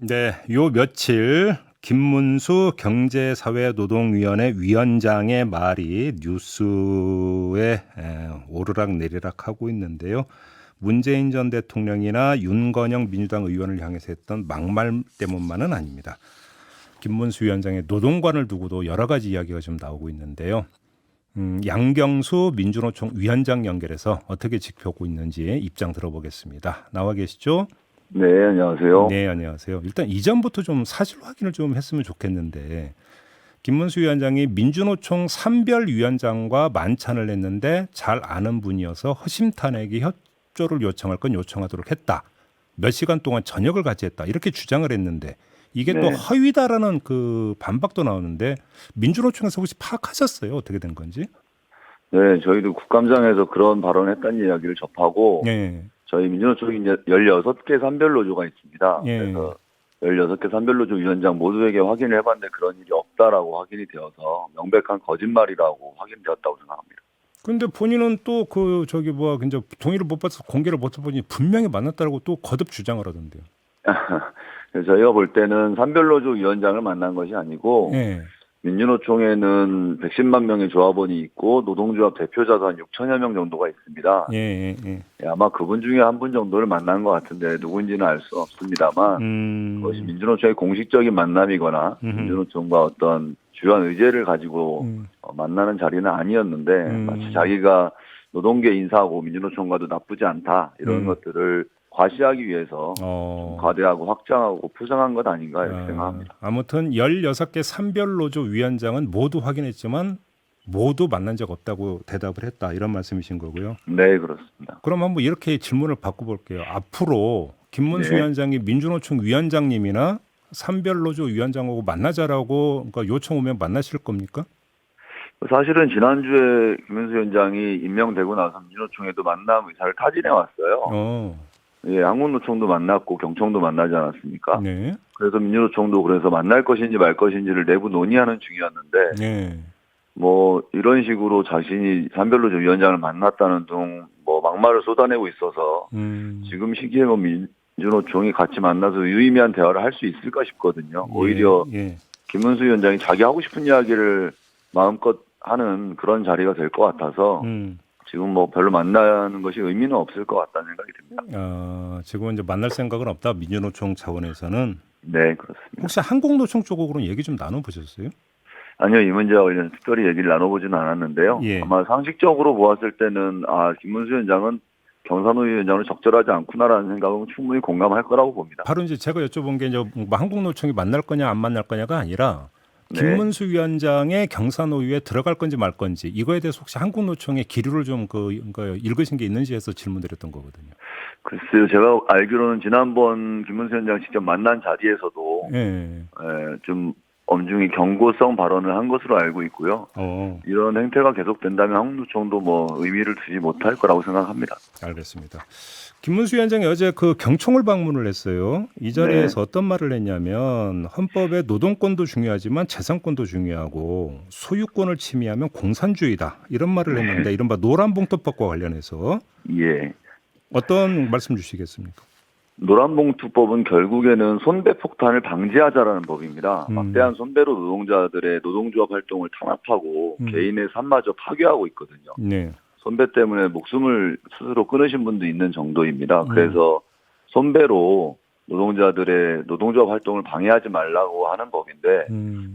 네, 요 며칠 김문수 경제사회노동위원회 위원장의 말이 뉴스에 오르락내리락 하고 있는데요. 문재인 전 대통령이나 윤건영 민주당 의원을 향해서 했던 막말 때문만은 아닙니다. 김문수 위원장의 노동관을 두고도 여러 가지 이야기가 좀 나오고 있는데요. 양경수 민주노총 위원장 연결해서 어떻게 지켜보고 있는지 입장 들어보겠습니다. 나와 계시죠? 네, 안녕하세요. 네, 안녕하세요. 일단 이전부터 좀 사실 확인을 좀 했으면 좋겠는데 김문수 위원장이 민주노총 산별위원장과 만찬을 했는데 잘 아는 분이어서 허심탄회하게 협조를 요청할 건 요청하도록 했다. 몇 시간 동안 저녁을 같이 했다. 이렇게 주장을 했는데 이게 또 네. 허위다라는 그 반박도 나오는데 민주노총에서 혹시 파악하셨어요? 어떻게 된 건지? 네, 저희도 국감장에서 그런 발언을 했다는 이야기를 접하고, 예, 저희 민주노총이 이제 16개 산별노조가 있습니다. 예. 그래서 16개 산별노조 위원장 모두에게 확인을 해봤는데 그런 일이 없다라고 확인이 되어서 명백한 거짓말이라고 확인되었다고 생각합니다. 근데 본인은 또 그 저기 뭐야 이제 동의를 못 받아서 공개를 못 해보니 분명히 만났다고 또 거듭 주장을 하던데요. 그래서 저희가 볼 때는 산별노조 위원장을 만난 것이 아니고, 예, 민주노총에는 110만 명의 조합원이 있고, 노동조합 대표자도 한 6천여 명 정도가 있습니다. 예, 예, 예. 예, 아마 그분 중에 한 분 정도를 만난 것 같은데 누군지는 알 수 없습니다만 그것이 민주노총의 공식적인 만남이거나 음, 민주노총과 어떤 주요한 의제를 가지고 만나는 자리는 아니었는데 마치 자기가 노동계 인사하고 민주노총과도 나쁘지 않다 이런 것들을 과시하기 위해서 좀 과대하고 확장하고 포장한 것 아닌가 이렇게 생각합니다. 아무튼 16개 산별노조 위원장은 모두 확인했지만 모두 만난 적 없다고 대답을 했다. 이런 말씀이신 거고요. 네, 그렇습니다. 그럼 한번 이렇게 질문을 바꿔볼게요. 앞으로 김문수 네. 위원장이 민주노총 위원장님이나 산별노조 위원장하고 만나자라고 그러니까 요청 오면 만나실 겁니까? 사실은 지난주에 김문수 위원장이 임명되고 나서 민주노총에도 만남 의사를 타진해 왔어요. 예, 한국노총도 만났고 경총도 만나지 않았습니까? 네. 그래서 민주노총도 그래서 만날 것인지 말 것인지를 내부 논의하는 중이었는데 네. 뭐 이런 식으로 자신이 산별노조 위원장을 만났다는 등 뭐 막말을 쏟아내고 있어서 지금 시기에 뭐 민주노총이 같이 만나서 유의미한 대화를 할 수 있을까 싶거든요. 오히려 예. 김문수 위원장이 자기 하고 싶은 이야기를 마음껏 하는 그런 자리가 될 것 같아서 지금 뭐 별로 만나는 것이 의미는 없을 것 같다는 생각이 듭니다. 지금 이제 만날 생각은 없다. 민주노총 차원에서는 네, 그렇습니다. 혹시 한국노총 쪽으로는 얘기 좀 나눠보셨어요? 아니요, 이 문제와 관련 특별히 얘기를 나눠보지는 않았는데요. 예. 아마 상식적으로 보았을 때는 김문수 위원장은 경산호 위원장은 적절하지 않구나라는 생각은 충분히 공감할 거라고 봅니다. 바로 이제 제가 여쭤본 게 이제 뭐 한국노총이 만날 거냐 안 만날 거냐가 아니라 네. 김문수 위원장의 경사노위에 들어갈 건지 말 건지 이거에 대해서 혹시 한국노총의 기류를 좀 읽으신 게 있는지 해서 질문드렸던 거거든요. 글쎄요, 제가 알기로는 지난번 김문수 위원장 직접 만난 자리에서도 예. 좀 엄중히 경고성 발언을 한 것으로 알고 있고요. 이런 행태가 계속된다면 한국노총도 뭐 의미를 두지 못할 거라고 생각합니다. 알겠습니다. 김문수 위원장이 어제 그 경총을 방문을 했어요. 이 자리에서 어떤 말을 했냐면 헌법에 노동권도 중요하지만 재산권도 중요하고 소유권을 침해하면 공산주의다. 이런 말을 했는데 이른바 노란봉투법과 관련해서 예. 어떤 말씀 주시겠습니까? 노란봉투법은 결국에는 손배폭탄을 방지하자라는 법입니다. 막대한 손배로 노동자들의 노동조합 활동을 탄압하고 개인의 삶마저 파괴하고 있거든요. 네. 손배 때문에 목숨을 스스로 끊으신 분도 있는 정도입니다. 그래서 손배로 노동자들의 노동조합 활동을 방해하지 말라고 하는 법인데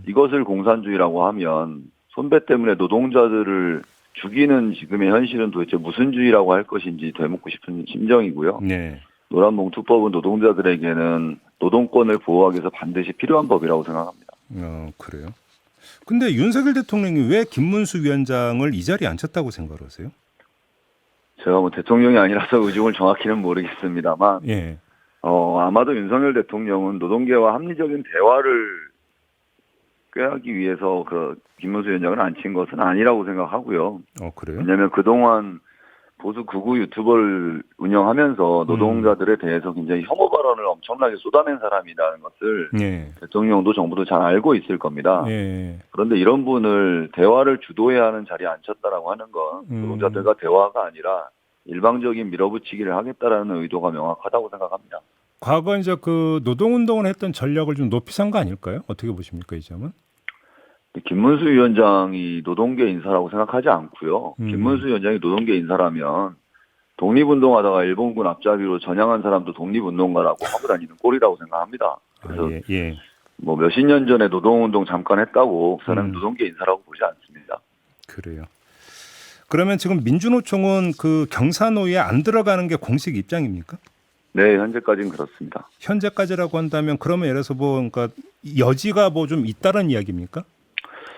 이것을 공산주의라고 하면 손배 때문에 노동자들을 죽이는 지금의 현실은 도대체 무슨 주의라고 할 것인지 되묻고 싶은 심정이고요. 네. 노란봉투법은 노동자들에게는 노동권을 보호하기 위해서 반드시 필요한 법이라고 생각합니다. 그래요? 근데 윤석열 대통령이 왜 김문수 위원장을 이 자리에 앉혔다고 생각하세요? 제가 뭐 대통령이 아니라서 의중을 정확히는 모르겠습니다만, 예. 아마도 윤석열 대통령은 노동계와 합리적인 대화를 꾀하기 위해서 그 김문수 위원장을 앉힌 것은 아니라고 생각하고요. 그래요? 왜냐하면 그동안 보수 극우 유튜버를 운영하면서 노동자들에 대해서 굉장히 혐오 발언을 엄청나게 쏟아낸 사람이라는 것을 대통령도 정부도 잘 알고 있을 겁니다. 그런데 이런 분을 대화를 주도해야 하는 자리에 앉혔다라고 하는 건 노동자들과 대화가 아니라 일방적인 밀어붙이기를 하겠다라는 의도가 명확하다고 생각합니다. 과거 이제 그 노동운동을 했던 전력을 좀 높이 산 거 아닐까요? 어떻게 보십니까 이 점은? 김문수 위원장이 노동계 인사라고 생각하지 않고요. 김문수 위원장이 노동계 인사라면 독립운동하다가 일본군 앞잡이로 전향한 사람도 독립운동가라고 하고 다니는 꼴이라고 생각합니다. 그래서 예. 뭐 몇십 년 전에 노동운동 잠깐 했다고 저는 노동계 인사라고 보지 않습니다. 그래요. 그러면 지금 민주노총은 그 경사노위에 안 들어가는 게 공식 입장입니까? 네, 현재까지는 그렇습니다. 현재까지라고 한다면 그러면 예를 들어서 뭐 그러니까 여지가 뭐 좀 있다는 이야기입니까?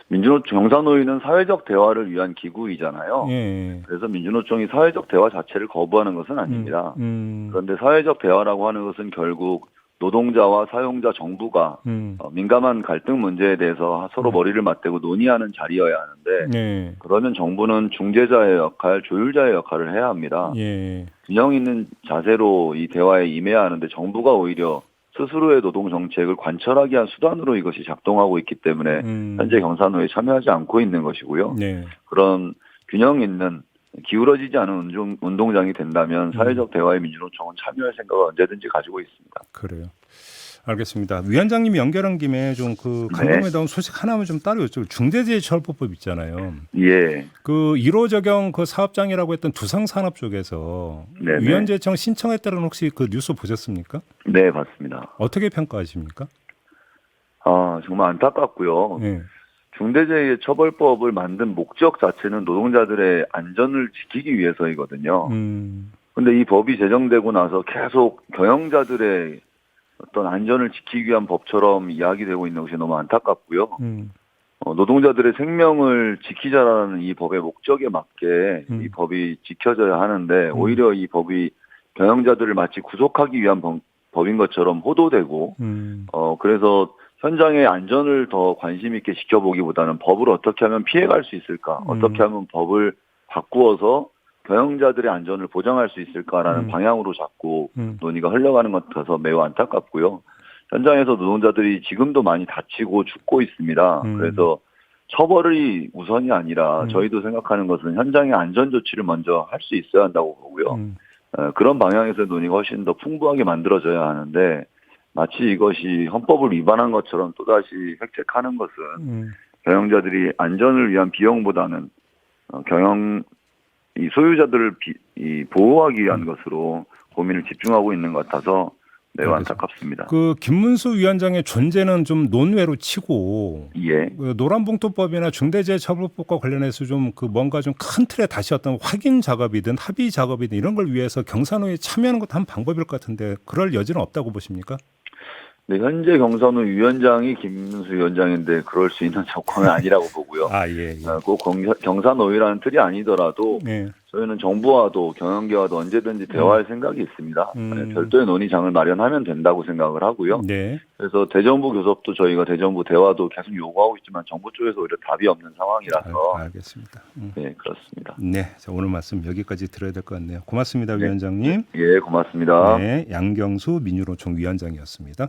민주노총 경사노위는 사회적 대화를 위한 기구이잖아요. 예. 그래서 민주노총이 사회적 대화 자체를 거부하는 것은 아닙니다. 그런데 사회적 대화라고 하는 것은 결국 노동자와 사용자 정부가 민감한 갈등 문제에 대해서 서로 머리를 맞대고 논의하는 자리여야 하는데 그러면 정부는 중재자의 역할, 조율자의 역할을 해야 합니다. 균형 있는 자세로 이 대화에 임해야 하는데 정부가 오히려 스스로의 노동 정책을 관철하기 위한 수단으로 이것이 작동하고 있기 때문에 현재 경사노에 참여하지 않고 있는 것이고요. 그런 균형 있는 기울어지지 않은 운동장이 된다면 사회적 대화에 민주노총은 참여할 생각을 언제든지 가지고 있습니다. 그래요. 알겠습니다. 위원장님이 연결한 김에 좀 그 감동회담 소식 하나만 좀 따로 여쭤볼게요. 중대재해처벌법 있잖아요. 예. 그 1호 적용 그 사업장이라고 했던 두상산업 쪽에서 위원재청 신청했다는 혹시 그 뉴스 보셨습니까? 네, 봤습니다. 어떻게 평가하십니까? 아, 정말 안타깝고요. 중대재해처벌법을 만든 목적 자체는 노동자들의 안전을 지키기 위해서이거든요. 그런데 이 법이 제정되고 나서 계속 경영자들의 어떤 안전을 지키기 위한 법처럼 이야기되고 있는 것이 너무 안타깝고요. 노동자들의 생명을 지키자라는 이 법의 목적에 맞게 이 법이 지켜져야 하는데 오히려 이 법이 경영자들을 마치 구속하기 위한 법인 것처럼 호도되고 그래서 현장의 안전을 더 관심 있게 지켜보기보다는 법을 어떻게 하면 피해갈 수 있을까, 어떻게 하면 법을 바꾸어서 경영자들의 안전을 보장할 수 있을까라는 방향으로 자꾸 논의가 흘러가는 것 같아서 매우 안타깝고요. 현장에서 노동자들이 지금도 많이 다치고 죽고 있습니다. 그래서 처벌이 우선이 아니라 저희도 생각하는 것은 현장의 안전 조치를 먼저 할 수 있어야 한다고 보고요. 그런 방향에서 논의가 훨씬 더 풍부하게 만들어져야 하는데 마치 이것이 헌법을 위반한 것처럼 또다시 획책하는 것은 경영자들이 안전을 위한 비용보다는 이 소유자들을 보호하기 위한 것으로 고민을 집중하고 있는 것 같아서 매우 안타깝습니다. 그 김문수 위원장의 존재는 좀 논외로 치고 그 노란봉투법이나 중대재해처벌법과 관련해서 좀 그 뭔가 좀 큰 틀에 다시 어떤 확인 작업이든 합의 작업이든 이런 걸 위해서 경사노에 참여하는 것도 한 방법일 것 같은데 그럴 여지는 없다고 보십니까? 네, 현재 경사노 위원장이 김문수 위원장인데 그럴 수 있는 조건은 아니라고 보고요. 꼭 경사노위라는 틀이 아니더라도 저희는 정부와도 경영계와도 언제든지 대화할 생각이 있습니다. 별도의 논의장을 마련하면 된다고 생각을 하고요. 그래서 대정부 교섭도 저희가 대정부 대화도 계속 요구하고 있지만 정부 쪽에서 오히려 답이 없는 상황이라서. 알겠습니다. 네, 그렇습니다. 네, 자, 오늘 말씀 여기까지 들어야 될 것 같네요. 고맙습니다, 위원장님. 예, 고맙습니다. 네, 양경수 민주노총 위원장이었습니다.